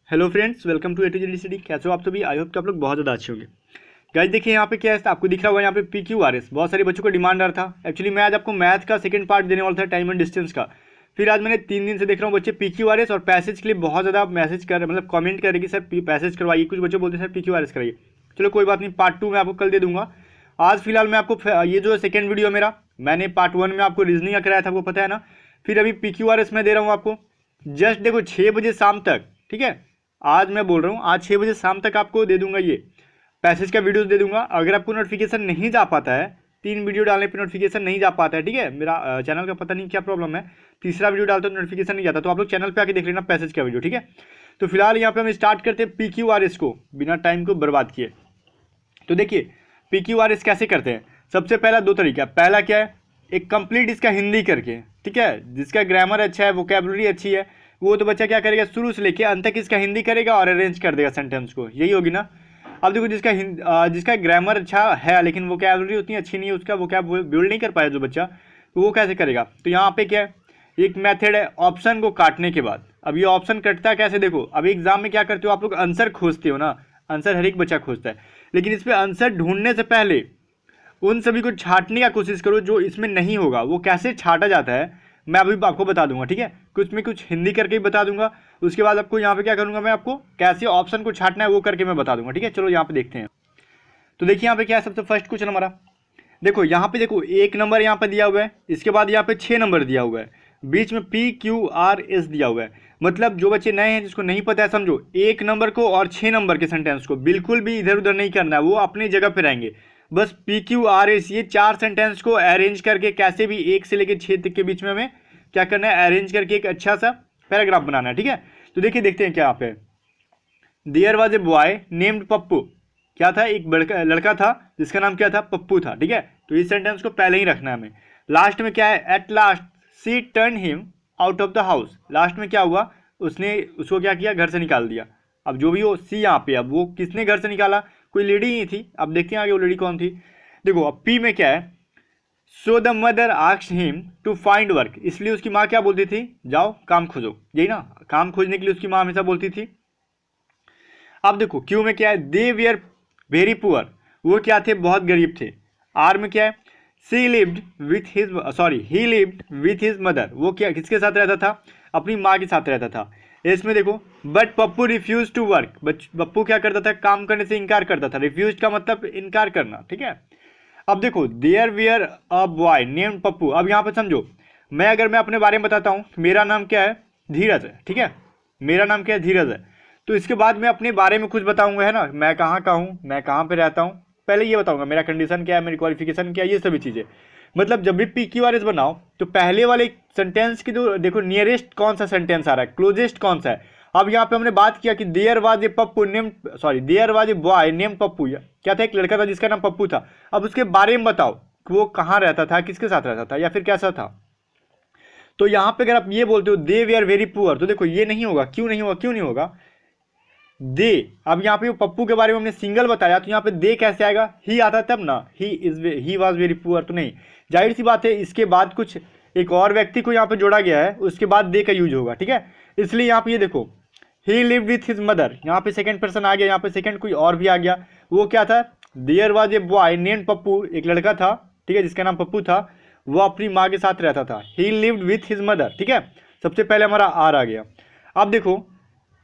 Hello friends, welcome to ATGDCD। कैसे हो आप सभी? आई होप कि आप लोग बहुत ज़्यादा अच्छे होंगे। गाइस देखिए यहाँ पे क्या है, आपको दिख रहा होगा यहाँ पे PQRS बहुत सारे बच्चों को डिमांड आ रहा था। एक्चुअली मैं आज आपको मैथ का सेकंड पार्ट देने वाला था, टाइम एंड डिस्टेंस का। फिर आज मैंने 3 दिन से देख रहा हूँ बच्चे PQRS और पैसेज के लिए बहुत ज़्यादा मैसेज कर मतलब कमेंट कर रहे कि सर पैसेज करवाइए। कुछ बच्चे बोलते हैं सर PQRS कराइए। चलो कोई बात नहीं, पार्ट 2 मैं आपको कल दे दूंगा। आज फिलहाल मैं आपको ये जो सेकेंड वीडियो मेरा, मैंने पार्ट 1 में आपको रीजनिंग का कराया था, आपको पता है ना। फिर अभी PQRS मैं दे रहा हूँ आपको। जस्ट देखो 6 बजे शाम तक, ठीक है। आज मैं बोल रहा हूँ आज 6 बजे शाम तक आपको दे दूंगा, ये पैसेज का वीडियो दे दूंगा। अगर आपको नोटिफिकेशन नहीं जा पाता है, 3 वीडियो डालने पे नोटिफिकेशन नहीं जा पाता है, ठीक है। मेरा चैनल का पता नहीं क्या प्रॉब्लम है, तीसरा वीडियो डालते तो नोटिफिकेशन नहीं जाता, तो आप लोग चैनल पे आके देख लेना पैसेज का वीडियो, ठीक है। तो फिलहाल यहाँ पे हम स्टार्ट करते हैं PQRS को बिना टाइम को बर्बाद किए। तो देखिए PQRS कैसे करते हैं। सबसे पहला 2 तरीका। पहला क्या है, एक कंप्लीट इसका हिंदी करके, ठीक है। जिसका ग्रामर अच्छा है, वोकैबुलरी अच्छी है, वो तो बच्चा क्या करेगा, शुरू से लेके अंत तक इसका हिंदी करेगा और अरेंज कर देगा सेंटेंस को। यही होगी ना। अब देखो जिसका ग्रामर अच्छा है लेकिन वोकैबुलरी उतनी अच्छी नहीं है, उसका वोकैब बिल्ड नहीं कर पाया जो बच्चा, तो वो कैसे करेगा। तो यहाँ पे क्या है, एक मेथड है ऑप्शन को काटने के बाद। अब ये ऑप्शन कटता है कैसे, देखो अभी एग्जाम में क्या करते हो आप लोग, आंसर खोजते हो ना। आंसर हर एक बच्चा खोजता है, लेकिन इसमें आंसर ढूंढने से पहले उन सभी को छांटने का कोशिश करो जो इसमें नहीं होगा। वो कैसे छांटा जाता है मैं अभी आपको बता दूंगा, ठीक है। कुछ में कुछ हिंदी करके भी बता दूंगा। उसके बाद आपको यहाँ पे क्या करूंगा, मैं आपको कैसे ऑप्शन को छांटना है वो करके मैं बता दूंगा, ठीक है। चलो यहाँ पे देखते हैं। तो देखिए यहाँ पे क्या है, सबसे फर्स्ट क्वेश्चन हमारा। देखो यहाँ पे देखो 1 नंबर यहाँ पे दिया हुआ है, इसके बाद यहाँ पे 6 नंबर दिया हुआ है, बीच में PQRS दिया हुआ है। मतलब जो बच्चे नए हैं, जिसको नहीं पता है, समझो 1 नंबर को और 6 नंबर के सेंटेंस को बिल्कुल भी इधर उधर नहीं करना है, वो अपनी जगह पे रहेंगे। बस PQRS ये 4 सेंटेंस को अरेंज करके कैसे भी 1 से लेकर 6 तक के बीच में हमें क्या करना है, अरेंज करके एक अच्छा सा पैराग्राफ बनाना है, ठीक है। तो देखिए देखते हैं क्या यहाँ पे। There was a boy named Pappu. क्या था, एक लड़का था जिसका नाम क्या था, पप्पू था, ठीक है। तो इस सेंटेंस को पहले ही रखना है हमें। लास्ट में क्या है, at last she turn him out of the house. Last में क्या हुआ, उसने उसको क्या किया, घर से निकाल दिया। अब जो भी हो सी यहाँ पे, अब वो किसने घर से निकाला, कोई लेडी ही थी। अब देखते हैं आगे वो लेडी कौन थी। देखो अब पी में क्या है, so the mother asked him to find work. इसलिए उसकी माँ क्या बोलती थी, जाओ काम खोजो, यही ना। काम खोजने के लिए उसकी माँ हमेशा बोलती थी। अब देखो क्यू में क्या है, दे वेयर वेरी पुअर। वो क्या थे, बहुत गरीब थे। आर में क्या है, she lived with his he lived with his mother. वो क्या किसके साथ रहता था, अपनी माँ के साथ रहता था। इसमें देखो but Pappu refuse to work. Pappu क्या करता था, काम करने से इनकार करता था। रिफ्यूज का मतलब इनकार करना, ठीक है। अब देखो there were a boy named Pappu. अब यहाँ पे समझो, मैं अपने बारे में बताता हूँ, मेरा नाम क्या है, धीरज है, ठीक है। मेरा नाम क्या है, धीरज है। तो इसके बाद मैं अपने बारे में कुछ बताऊंगा, है ना। मैं कहाँ का हूँ, मैं कहाँ पे रहता हूँ, पहले ये बताऊंगा मेरा कंडीशन क्या है, मेरी क्वालिफिकेशन क्या है, ये सभी चीज़ें। मतलब जब भी PQRS बनाओ तो पहले वाले सेंटेंस की जो देखो नियरेस्ट कौन सा सेंटेंस आ रहा है, क्लोजेस्ट कौन सा है। अब यहाँ पे हमने बात किया कि there was a Pappu name there was a boy name Pappu. क्या था, एक लड़का था जिसका नाम पप्पू था। अब उसके बारे में बताओ कि वो कहाँ रहता था, किसके साथ रहता था, या फिर कैसा था। तो यहाँ पे अगर आप ये बोलते हो दे वी आर वेरी पुअर, तो देखो ये नहीं होगा। क्यों नहीं होगा, क्यों नहीं होगा, दे। अब यहाँ पे पप्पू के बारे में हमने सिंगल बताया, तो यहाँ पे दे कैसे आएगा, ही आता तब ना। ही वाज वेरी पुअर, तो नहीं। जाहिर सी बात है इसके बाद कुछ एक और व्यक्ति को यहाँ पे जोड़ा गया है, उसके बाद दे का यूज होगा, ठीक है। इसलिए यहाँ पे ये देखो he live with his mother, यहाँ पे सेकंड पर्सन आ गया, यहाँ पे सेकंड कोई और भी आ गया। वो क्या था, there was a boy named Pappu, एक लड़का था, ठीक है, जिसका नाम पप्पू था। वो अपनी माँ के साथ रहता था। ही लिव्ड विथ हिज मदर, ठीक है। सबसे पहले हमारा आर आ गया। अब देखो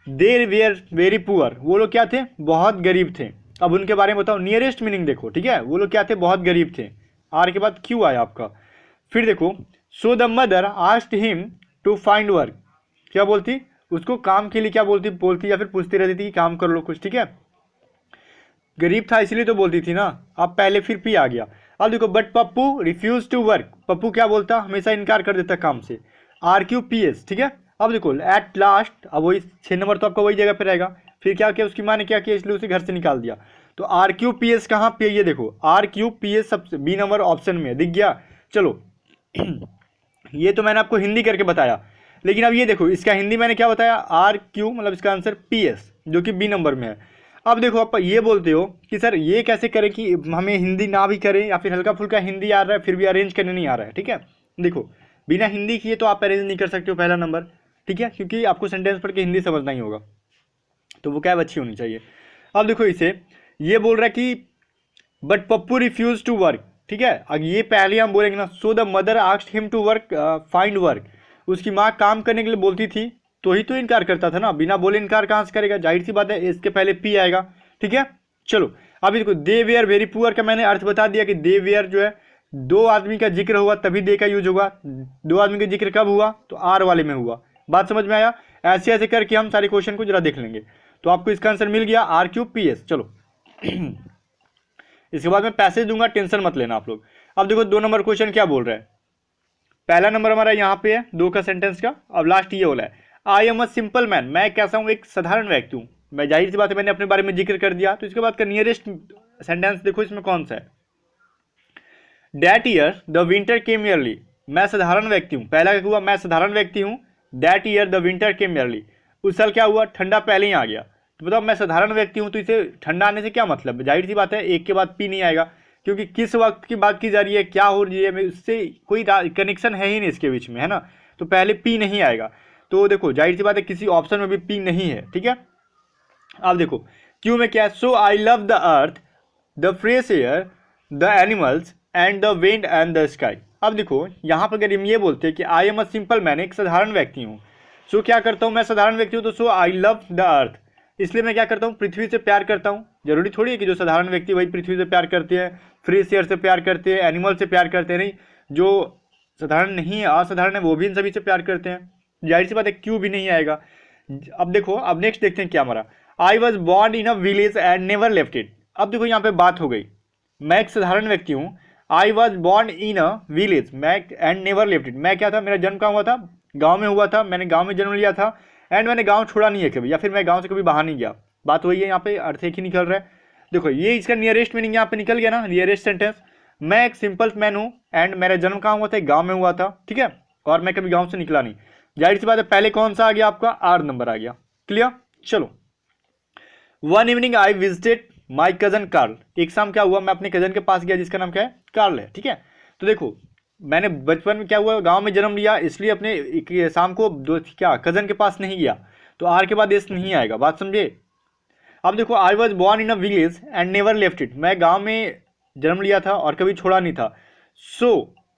दे वेयर वेरी पुअर, वो लोग क्या थे, बहुत गरीब थे। अब उनके बारे में बताओ, नियरेस्ट मीनिंग देखो, ठीक है। वो लोग क्या थे, बहुत गरीब थे। आर के बाद क्यू आया आपका। फिर देखो so the mother asked him to find work. क्या बोलती, उसको काम के लिए क्या बोलती बोलती या फिर पूछती रहती थी कि काम कर लो कुछ, ठीक है। गरीब था इसलिए तो बोलती थी ना। अब पहले फिर पी आ गया। अब देखो but Pappu refuse to work. Pappu क्या बोलता, हमेशा इनकार कर देता काम से। RQPS, ठीक है। अब देखो एट लास्ट, अब वही 6 नंबर तो आपका वही जगह पे रहेगा। फिर क्या किया, उसकी माँ ने क्या किया, इसलिए उसे घर से निकाल दिया। तो RQPS कहाँ पे, ये देखो RQPS सबसे बी नंबर ऑप्शन में दिख गया। चलो ये तो मैंने आपको हिंदी करके बताया, लेकिन अब ये देखो इसका हिंदी मैंने क्या बताया, RQ मतलब इसका आंसर PS, जो कि बी नंबर में है। अब देखो आप ये बोलते हो कि सर ये कैसे करें कि हमें हिंदी ना भी करें, या फिर हल्का फुल्का हिंदी आ रहा है फिर भी अरेंज करने नहीं आ रहा है, ठीक है। देखो बिना हिंदी किए तो आप अरेंज नहीं कर सकते हो, पहला नंबर, ठीक है, क्योंकि आपको सेंटेंस पढ़ के हिंदी समझना ही होगा। तो वो कैब अच्छी होनी चाहिए। अब देखो इसे, ये बोल रहा है कि but Pappu refuse to work, ठीक है। अब ये पहले हम बोलेंगे ना, so the mother asked him to work, find work. उसकी माँ काम करने के लिए बोलती थी तो ही तो इनकार करता था ना, बिना बोले इनकार कहाँ से करेगा, जाहिर सी बात है इसके पहले पी आएगा, ठीक है। चलो अब देखो, दे वेयर वेरी पुअर का मैंने अर्थ बता दिया कि दे वेयर जो है दो आदमी का जिक्र हुआ तभी दे का यूज होगा। दो आदमी का जिक्र कब हुआ, तो आर वाले में हुआ। बात समझ में आया। ऐसे ऐसे करके हम सारे क्वेश्चन को जरा देख लेंगे। तो आपको इसका आंसर मिल गया आर क्यू पी एस। चलो इसके बाद मैं पैसेज दूंगा, टेंशन मत लेना आप लोग। अब देखो 2 नंबर क्वेश्चन क्या बोल रहा है। पहला नंबर हमारा यहाँ पे है 2 का सेंटेंस का। अब लास्ट ये बोला है, आई एम अ सिंपल मैन, मैं कैसा हूँ, एक साधारण व्यक्ति हूँ। मैं जाहिर सी बात है मैंने अपने बारे में जिक्र कर दिया। तो इसके बाद का नियरेस्ट सेंटेंस देखो इसमें कौन सा है। That year the winter came yearly, मैं साधारण व्यक्ति हूँ। पहला क्या हुआ, मैं साधारण व्यक्ति हूँ। That year the winter came yearly, उस साल क्या हुआ, ठंडा पहले ही आ गया। तो बताओ मैं साधारण व्यक्ति हूँ, तो इसे ठंडा आने से क्या मतलब, जाहिर सी बात है एक के बाद पी नहीं आएगा, क्योंकि किस वक्त की बात की जा रही है, क्या हो रही है, उससे कोई कनेक्शन है ही नहीं इसके बीच में, है ना। तो पहले पी नहीं आएगा। तो देखो जाहिर सी बात है किसी ऑप्शन में भी पी नहीं है, ठीक है। अब देखो क्यों में क्या है, so I love the earth, the fresh air, the animals and the wind and the sky. अब देखो यहाँ पर अगर हम ये बोलते हैं कि आई एम अ सिंपल मैन, एक साधारण व्यक्ति हूँ। सो क्या करता हूँ, मैं साधारण व्यक्ति हूँ, तो सो आई लव द अर्थ, इसलिए मैं क्या करता हूँ, पृथ्वी से प्यार करता हूँ। जरूरी थोड़ी है कि जो साधारण व्यक्ति वही पृथ्वी से प्यार करते हैं, फ्रेश एयर से प्यार करते हैं, एनिमल से प्यार करते हैं, नहीं। जो साधारण नहीं है, असाधारण है, वो भी इन सभी से प्यार करते हैं। जाहिर सी बात है क्यों भी नहीं आएगा। अब देखो, अब नेक्स्ट देखते हैं क्या हमारा, I was born in a village and never left it. अब देखो यहाँ पे बात हो गई, मैं एक साधारण व्यक्ति हूँ। I was born in a village, मैं एंड नेवर लेफ्ट इट, मैं क्या था, मेरा जन्म कहाँ हुआ था, गांव में हुआ था, मैंने गांव में जन्म लिया था। एंड मैंने गांव छोड़ा नहीं है कभी, या फिर मैं गांव से कभी बाहर नहीं गया। बात वही है, यहाँ पे अर्थ एक ही निकल रहा है। देखो ये इसका नियरेस्ट मीनिंग यहाँ पे निकल गया ना, नियरेस्ट सेंटेंस। मैं एक सिंपल मैन हूँ एंड मेरा जन्म कहाँ हुआ था, गाँव में हुआ था, ठीक है। और मैं कभी गाँव से निकला नहीं। जाहिर सी बात है पहले कौन सा आ गया आपका, आर नंबर आ गया। क्लियर। चलो, one evening I visited my cousin Karl, एक शाम क्या हुआ, मैं अपने कजन के पास गया जिसका नाम क्या है, कार्ल है, ठीक है। तो देखो मैंने बचपन में क्या हुआ, गांव में जन्म लिया, इसलिए अपने शाम को दो क्या कजन के पास नहीं गया। तो आर के बाद एस नहीं आएगा, बात समझे। अब देखो, I was born in a village and never left it, मैं गाँव में जन्म लिया था और कभी छोड़ा नहीं था। सो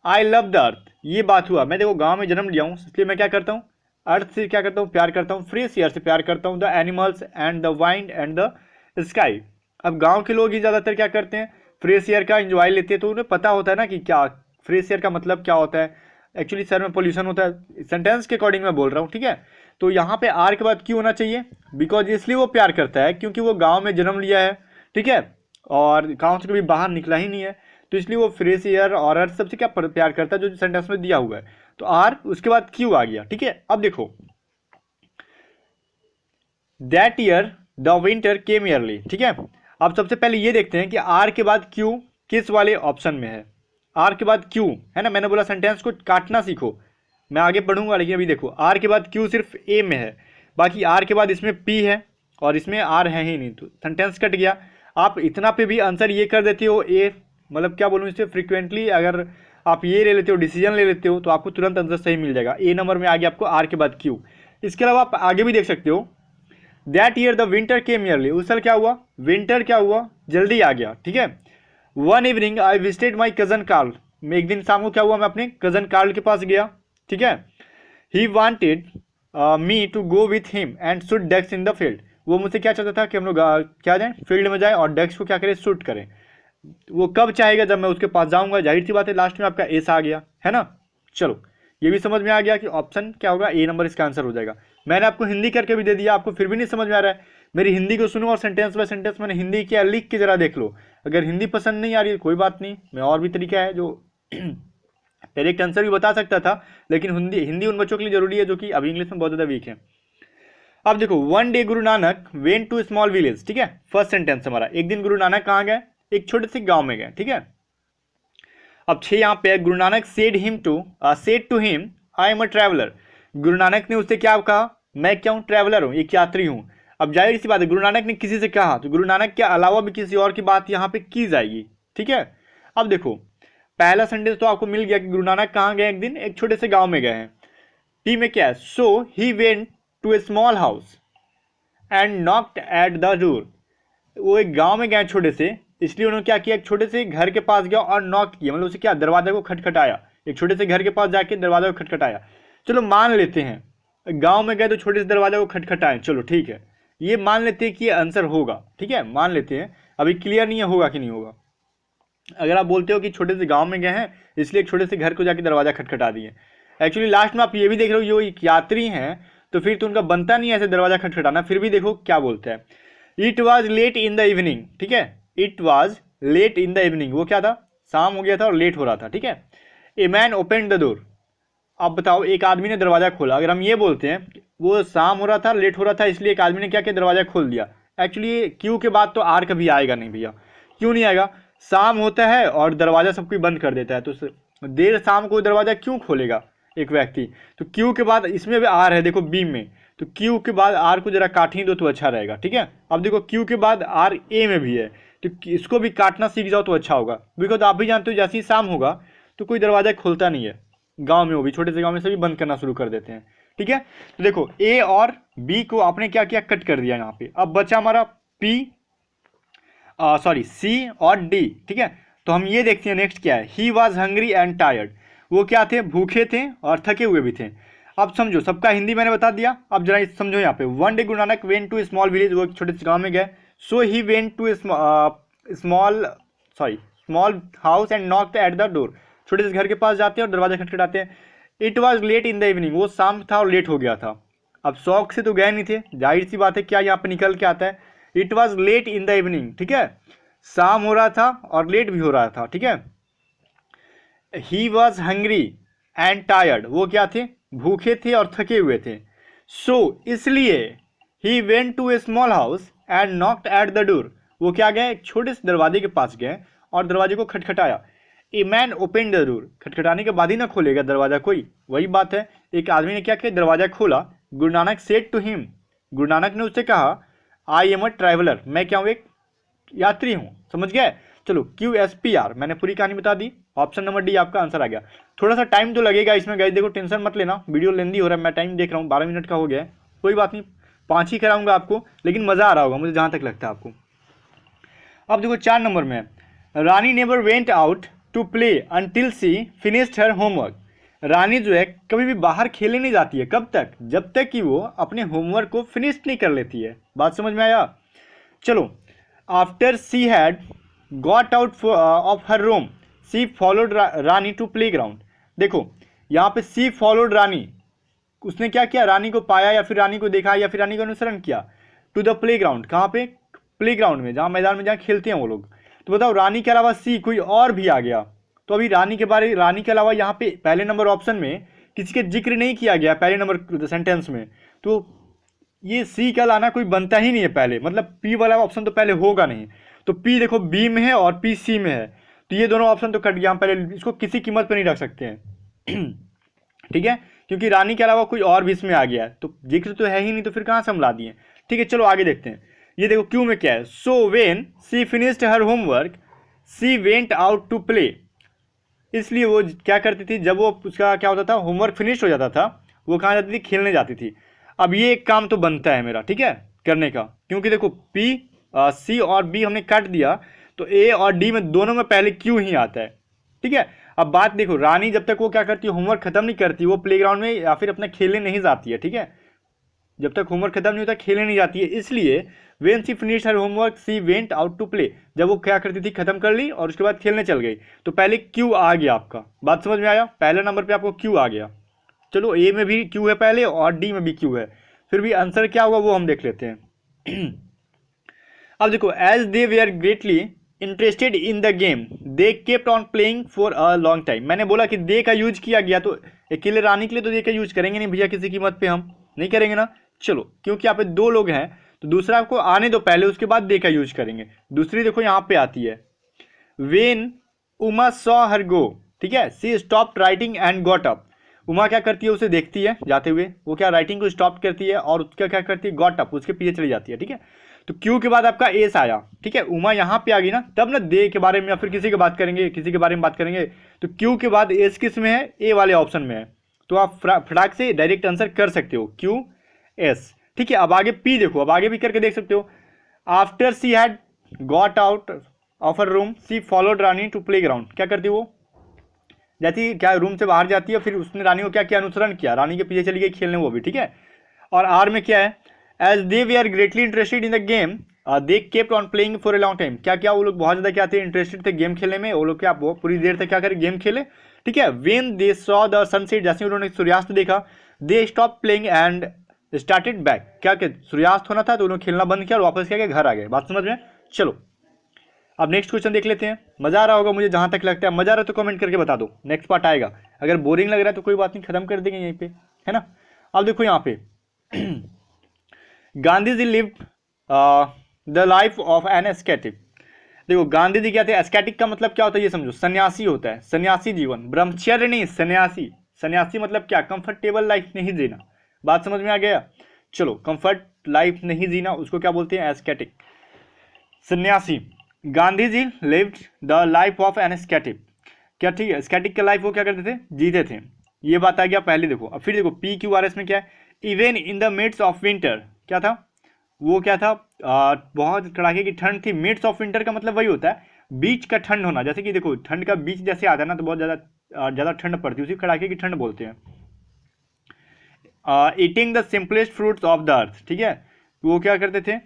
आई लव द अर्थ, ये बात हुआ, मैं देखो गाँव में जन्म लिया हूँ, इसलिए मैं क्या करता हूँ, अर्थ से क्या करता हूँ, प्यार करता हूँ, फ्रेश एयर से प्यार करता हूँ, the animals and the wind and the sky. अब गांव के लोग ही ज़्यादातर क्या करते हैं, फ्रेश एयर का एंजॉय लेते हैं। तो उन्हें पता होता है ना कि क्या फ्रेश एयर का मतलब क्या होता है। एक्चुअली शहर में पोल्यूशन होता है, सेंटेंस के अकॉर्डिंग मैं बोल रहा हूँ, ठीक है। तो यहाँ पे आर के बाद क्यों होना चाहिए, बिकॉज इसलिए वो प्यार करता है क्योंकि वो गाँव में जन्म लिया है, ठीक है, और गाँव से कभी बाहर निकला ही नहीं है। तो इसलिए वो फ्रेश एयर और अर्थ सबसे क्या प्यार करता है, जो सेंटेंस में दिया हुआ है। तो आर, उसके बाद क्यों आ गया, ठीक है। अब देखो, that year the winter came yearly, ठीक है। अब सबसे पहले ये देखते हैं कि आर के बाद क्यों किस वाले ऑप्शन में है। आर के बाद क्यों है ना, मैंने बोला सेंटेंस को काटना सीखो, मैं आगे पढ़ूंगा, लेकिन अभी देखो आर के बाद क्यों सिर्फ ए में है, बाकी आर के बाद इसमें पी है और इसमें आर है ही नहीं, तो सेंटेंस कट गया। आप इतना पे भी आंसर ये कर देते हो ए, मतलब क्या बोलूँ इसे, फ्रिक्वेंटली अगर आप ये ले लेते हो, डिसीजन ले लेते हो, तो आपको तुरंत आंसर सही मिल जाएगा। ए नंबर में आ गया आपको आर के बाद क्यों। इसके अलावा आप आगे भी देख सकते हो, that year the winter came yearly, उस साल क्या हुआ, विंटर क्या हुआ, जल्दी आ गया, ठीक है। One evening I visited my cousin Karl, मैं एक दिन शाम को क्या हुआ, मैं अपने कजन कार्ल के पास गया, ठीक है। He wanted me to go with him and shoot ducks in the field, वो मुझसे क्या चाहता था कि हम लोग क्या जाएं, फील्ड में जाएं और डक्स को क्या करें, शूट करें। वो कब चाहेगा, जब मैं उसके पास जाऊंगा। जाहिर सी बात है लास्ट में आपका एस आ गया, है ना। चलो ये भी समझ में आ गया कि ऑप्शन क्या होगा, ए नंबर इसका आंसर हो जाएगा। मैंने आपको हिंदी करके भी दे दिया, आपको फिर भी नहीं समझ में आ रहा है, मेरी हिंदी को सुनो और सेंटेंस बाय सेंटेंस मैंने हिंदी किया, लिख के जरा देख लो। अगर हिंदी पसंद नहीं आ रही है कोई बात नहीं, मैं और भी तरीका है जो डायरेक्ट आंसर भी बता सकता था, लेकिन हिंदी हिंदी उन बच्चों के लिए जरूरी है जो कि अभी इंग्लिश में बहुत ज़्यादा वीक है। अब देखो, one day Guru Nanak went to small village, ठीक है। फर्स्ट सेंटेंस हमारा, एक दिन गुरु नानक कहाँ गए, एक छोटे से गांव में गए, ठीक है। अब 6 यहाँ पे, Guru Nanak said to him I am a traveller, Guru Nanak ने उससे क्या कहा, मैं क्या हूँ, ट्रैवलर हूँ, एक यात्री हूँ। अब जाहिर सी बात है गुरु नानक ने किसी से कहा, तो गुरु नानक के अलावा भी किसी और की बात यहाँ पे की जाएगी, ठीक है। अब देखो पहला सेंटेंस तो आपको मिल गया कि गुरु नानक कहाँ गए, एक दिन एक छोटे से गाँव में गए हैं। टी में क्या है, so he went to a small house and knocked at the door. वो एक गांव में गए छोटे से, इसलिए उन्होंने क्या किया, एक छोटे से घर के पास गया और नॉक किया, मतलब उसे क्या, दरवाजा को खटखटाया। एक छोटे से घर के पास जाके दरवाजा को खटखटाया। चलो मान लेते हैं गांव में गए तो छोटे से दरवाजा को खटखटाएं, चलो ठीक है, ये मान लेते हैं कि ये आंसर होगा, ठीक है, मान लेते हैं। अभी क्लियर नहीं है होगा कि नहीं होगा। अगर आप बोलते हो कि छोटे से गांव में गए हैं इसलिए एक छोटे से घर को जाके दरवाजा खटखटा दिए, एक्चुअली लास्ट में आप ये भी देख रहे हो, ये एक यात्री हैं तो फिर तो उनका बनता नहीं है ऐसे दरवाजा खटखटाना। फिर भी देखो क्या बोलते हैं, it was late in the evening, ठीक है, it was late in the evening, वो क्या था, शाम हो गया था और लेट हो रहा था, ठीक है। ए मैन ओपन द डोर, अब बताओ एक आदमी ने दरवाजा खोला। अगर हम ये बोलते हैं वो शाम हो रहा था, लेट हो रहा था, इसलिए एक आदमी ने क्या किया, दरवाजा खोल दिया। एक्चुअली क्यू के बाद तो आर कभी आएगा नहीं भैया, क्यों नहीं आएगा, शाम होता है और दरवाजा सब कोई बंद कर देता है, तो देर शाम को दरवाजा क्यों खोलेगा एक व्यक्ति। तो क्यू के बाद इसमें भी आर है, देखो बी में, तो क्यू के बाद आर को जरा काट ही दो तो अच्छा रहेगा, ठीक है। अब देखो क्यू के बाद आर ए में भी है, तो इसको भी काटना सीख जाओ तो अच्छा होगा, बिकॉज आप भी जानते हो जैसे ही शाम होगा तो कोई दरवाजा खोलता नहीं है गांव में, वो भी छोटे से गांव में सभी बंद करना शुरू कर देते हैं, ठीक है। तो देखो ए और बी को आपने क्या किया, कट कर दिया यहाँ पे। अब बचा हमारा पी, सॉरी सी और डी, ठीक है। तो हम ये देखते हैं नेक्स्ट क्या है, he was hungry and tired, वो क्या थे, भूखे थे और थके हुए भी थे। अब समझो, सबका हिंदी मैंने बता दिया, अब जरा समझो यहाँ पे। One day Guru Nanak went to small village, वो एक छोटे से गांव में गए। So he went to small house and knocked at the door, छोटे से घर के पास जाते हैं और दरवाजा खटखटाते हैं। It was late in the evening, वो शाम था और लेट हो गया था। अब शौक से तो गए नहीं थे, जाहिर सी बात है क्या यहाँ पे निकल के आता है, it was late in the evening, ठीक है, शाम हो रहा था और लेट भी हो रहा था, ठीक है। He was hungry and tired, वो क्या थे, भूखे थे और थके हुए थे। सो इसलिए he went to a small house and knocked at the door, वो क्या गए, एक छोटे से दरवाजे के पास गए और दरवाजे को खटखटाया। A man open the door, खटखटाने के बाद ही ना खोलेगा दरवाजा कोई, वही बात है। एक आदमी ने क्या किया, दरवाजा खोला। गुरु नानक सेड टू हिम, गुरु नानक ने उससे कहा, आई एम अ ट्रैवलर, मैं क्या हूँ, एक यात्री हूँ, समझ गए। चलो क्यू एस पी आर, मैंने पूरी कहानी बता दी, ऑप्शन नंबर डी आपका आंसर आ गया। थोड़ा सा टाइम तो लगेगा इसमें गाइस, देखो टेंशन मत लेना, वीडियो लेंदी हो रहा है, मैं टाइम देख रहा हूँ 12 मिनट का हो गया है, कोई बात नहीं, 5 ही कराऊंगा आपको, लेकिन मज़ा आ रहा होगा मुझे जहाँ तक लगता है आपको। अब देखो 4 नंबर में, Rani never went out to play until she finished her homework, Rani जो है कभी भी बाहर खेलने नहीं जाती है, कब तक, जब तक कि वो अपने होमवर्क को फिनिश नहीं कर लेती है, बात समझ में आया। चलो, after she had got out of her room she followed Rani to playground, देखो यहाँ पे सी फॉलोड रानी, उसने क्या किया, रानी को पाया या फिर रानी को देखा या फिर रानी को अनुसरण किया, टू द प्ले ग्राउंड, कहाँ पे, प्ले ग्राउंड में, जहाँ मैदान में जहाँ खेलते हैं वो लोग। तो बताओ रानी के अलावा सी कोई और भी आ गया, तो अभी रानी के अलावा यहाँ पे पहले नंबर ऑप्शन में किसी के जिक्र नहीं किया गया पहले नंबर सेंटेंस में, तो ये सी का लाना कोई बनता ही नहीं है पहले, मतलब पी वाला ऑप्शन तो पहले होगा नहीं। तो पी देखो बी में है और पी सी में है, तो ये दोनों ऑप्शन तो कट गया, हम पहले इसको किसी कीमत पर नहीं रख सकते हैं ठीक है, क्योंकि रानी के अलावा कोई और भी इसमें आ गया है, तो जिक्र तो है ही नहीं, तो फिर कहाँ से हम ला दिए, ठीक है। चलो आगे देखते हैं, ये देखो क्यू में क्या है, so when she finished her homework she went out to play, इसलिए वो क्या करती थी, जब वो उसका क्या होता था, होमवर्क फिनिश हो जाता था, वो कहाँ जाती थी, खेलने जाती थी। अब ये एक काम तो बनता है मेरा, ठीक है, करने का, क्योंकि देखो पी सी और बी हमने काट दिया, तो ए और डी में दोनों में पहले क्यू ही आता है, ठीक है। अब बात देखो, रानी जब तक वो क्या करती है, होमवर्क खत्म नहीं करती, वो प्लेग्राउंड में या फिर अपना खेलने नहीं जाती है, ठीक है, जब तक होमवर्क खत्म नहीं होता खेलने नहीं जाती है, इसलिए when she finish her homework she went out to play, जब वो क्या करती थी, खत्म कर ली और उसके बाद खेलने चल गई, तो पहले क्यू आ गया आपका, बात समझ में आया, पहले नंबर पे आपको क्यू आ गया। चलो ए में भी क्यू है पहले और डी में भी क्यू है, फिर भी आंसर क्या होगा वो हम देख लेते हैं अब देखो, as they were greatly interested in the game they kept on playing for a long time, मैंने बोला कि दे का यूज किया गया, तो अकेले रानी के लिए तो दे का यूज करेंगे नहीं भैया, किसी कीमत पे हम नहीं करेंगे ना। चलो क्योंकि यहाँ पे 2 लोग हैं तो दूसरा को आने दो पहले, उसके बाद दे का यूज करेंगे। दूसरी देखो यहाँ पे आती है, when Uma saw her go, ठीक है, she stop writing and got up, Uma क्या करती है, उसे देखती है जाते हुए, वो क्या राइटिंग को स्टॉप करती है और उसका क्या करती है, गॉट अप, उसके पीछे चली जाती है, ठीक है। तो क्यू के बाद आपका एस आया, ठीक है, उमा यहाँ पे आ गई ना, तब ना दे के बारे में या फिर किसी के बात करेंगे, किसी के बारे में बात करेंगे, तो क्यू के बाद एस किस में है, ए वाले ऑप्शन में है, तो आप फटाक से डायरेक्ट आंसर कर सकते हो, क्यू एस, ठीक है। अब आगे पी देखो, अब आगे भी करके देख सकते हो। After she had got out of a room she followed Rani to playground. क्या करती वो, जाती क्या रूम से बाहर जाती है, फिर उसने रानी को क्या किया, अनुसरण किया, रानी के पीछे चली गई खेलने वो भी, ठीक है। और आर में क्या है, as they we are greatly interested in the game they kept on playing for a long time. क्या क्या वो लोग बहुत ज़्यादा क्या थे, इंटरेस्टेड थे गेम खेलने में, वो लोग क्या वो पूरी देर तक क्या करें, गेम खेले, ठीक है। When they saw the sunset, जैसे उन्होंने सूर्यास्त देखा, they stop playing and started back. क्या क्या सूर्यास्त होना था तो उन्होंने खेलना बंद किया और वापस क्या घर आ गए। बात समझ में। चलो अब नेक्स्ट क्वेश्चन देख लेते हैं। मजा आ रहा होगा मुझे जहां तक लगता है, मजा आ रहा है तो कमेंट करके बता दो, नेक्स्ट पार्ट आएगा। अगर बोरिंग लग रहा है तो कोई बात नहीं, खत्म कर देंगे यहीं पे, है ना। अब देखो यहाँ पे Gandhi ji lived the life of an ascetic. देखो गांधी जी क्या थे, एस्केटिक का मतलब क्या होता है ये समझो, सन्यासी होता है, सन्यासी जीवन, ब्रह्मचर्य नहीं, सन्यासी। सन्यासी मतलब क्या, कंफर्टेबल लाइफ नहीं जीना। बात समझ में आ गया। चलो कंफर्ट लाइफ नहीं जीना उसको क्या बोलते हैं, एस्केटिक, सन्यासी। Gandhi ji lived the life of an ascetic. क्या ठीक है, स्कैटिक का लाइफ वो क्या करते थे, जीते थे। ये बात आ गया पहले। देखो अब फिर देखो पी क्यू आर एस में क्या है, even in the midst of winter. क्या था वो, क्या था, बहुत कड़ाके की ठंड थी। मिड्स ऑफ विंटर का मतलब वही होता है बीच का ठंड होना। जैसे कि देखो ठंड का बीच जैसे आता है ना तो बहुत ज़्यादा ठंड पड़ती है, उसी कड़ाके की ठंड बोलते हैं। Eating the simplest fruits of the earth, ठीक है। वो क्या करते थे,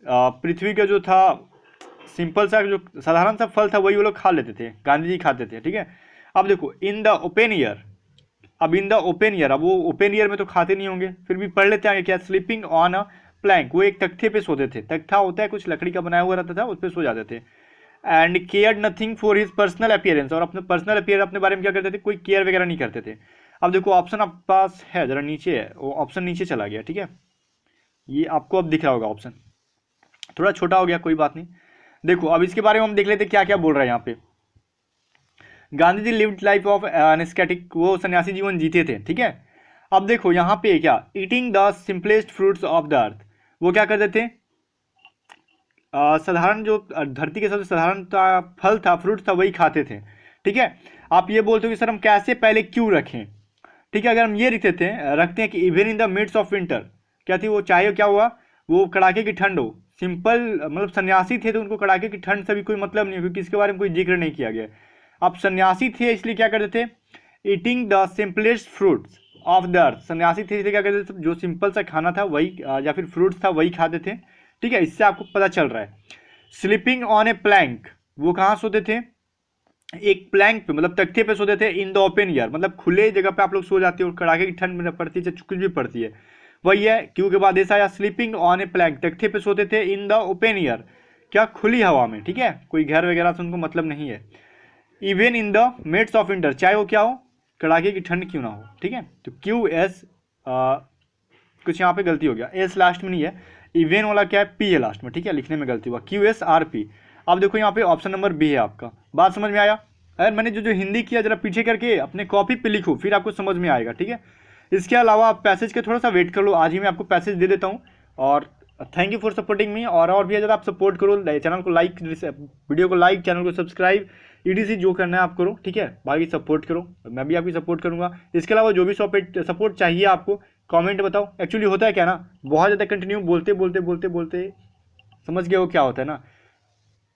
पृथ्वी का जो था सिंपल सा जो साधारण सा फल था वही वो लोग खा लेते थे, गांधी जी खाते थे, ठीक है। अब देखो इन द ओपन ईयर, अब इन द ओपन ईयर, अब वो ओपन ईयर में तो खाते नहीं होंगे, फिर भी पढ़ लेते हैं क्या, स्लीपिंग ऑन अ प्लैंक, वो एक तख्ते पे सोते थे। तख्ता होता है कुछ लकड़ी का बनाया हुआ रहता था, उस पर सो जाते थे। And care nothing for his personal appearance, और अपने पर्सनल अपीयर अपने बारे में क्या करते थे, कोई केयर वगैरह नहीं करते थे। अब देखो ऑप्शन आपके पास है, जरा नीचे है वो ऑप्शन, नीचे चला गया, ठीक है। ये आपको अब दिख रहा होगा ऑप्शन, थोड़ा छोटा हो गया, कोई बात नहीं। देखो अब इसके बारे में हम देख लेते क्या क्या बोल रहा है यहाँ पे। Gandhi ji lived life of एनेस्केटिक, वो सन्यासी जीवन जीते थे, ठीक है। अब देखो यहाँ पे क्या, eating the simplest fruits of the earth, वो क्या करते थे, साधारण जो धरती के सबसे साधारण फल था, फ्रूट था, वही खाते थे, ठीक है। आप ये बोलते हो कि सर हम कैसे पहले क्यों रखें, ठीक है। अगर हम ये रखते हैं कि even in the midst of winter, क्या थी वो, चाहे क्या हुआ वो कड़ाके की ठंड हो, सिंपल मतलब सन्यासी थे तो उनको कड़ाके की ठंड से भी कोई मतलब नहीं, क्योंकि इसके बारे में कोई जिक्र नहीं किया गया। अब सन्यासी थे इसलिए क्या करते थे, eating the simplest fruits of the earth, सन्यासी थे इसलिए क्या करते थे, जो सिंपल सा खाना था वही या फिर फ्रूट्स था वही खाते थे, ठीक है। इससे आपको पता चल रहा है। स्लीपिंग ऑन ए प्लैंक, वो कहाँ सोते थे, एक प्लैंक पे मतलब तख्ते पे सोते थे। इन द ओपन एयर मतलब खुले जगह पे आप लोग सो जाते हो, कड़ाके की ठंड में पड़ती है कुछ भी पड़ती है, वही है। क्यों के बाद ऐसा आया, स्लीपिंग ऑन ए प्लैंक, तख्ते पे सोते थे। इन द ओपन एयर, क्या खुली हवा में, ठीक है, कोई घर वगैरह से उनको मतलब नहीं है। Even in the midst of winter, चाहे वो क्या हो, कड़ाके की ठंड क्यों ना हो, ठीक है। तो क्यू एस कुछ यहाँ पे गलती हो गया, एस लास्ट में नहीं है, इवन वाला क्या है, पी है लास्ट में, ठीक है, लिखने में गलती हुआ, क्यू एस आर पी। अब देखो यहाँ पे ऑप्शन नंबर बी है आपका। बात समझ में आया। अगर मैंने जो जो हिंदी किया जरा पीछे करके अपने कॉपी पे लिखो, फिर आपको समझ में आएगा, ठीक है। इसके अलावा आप पैसेज के थोड़ा सा वेट कर लो, आज ही मैं आपको पैसेज दे देता हूँ। और thank you for supporting me. और भी अगर आप सपोर्ट करो, चैनल को लाइक, वीडियो को लाइक, चैनल को सब्सक्राइब, ईडीसी जो करना है आप करो, ठीक है। बाकी सपोर्ट करो, मैं भी आपकी सपोर्ट करूंगा। इसके अलावा जो भी सपोर्ट चाहिए आपको कमेंट बताओ। एक्चुअली होता है क्या ना, बहुत ज़्यादा कंटिन्यू बोलते बोलते समझ गए हो क्या होता है ना,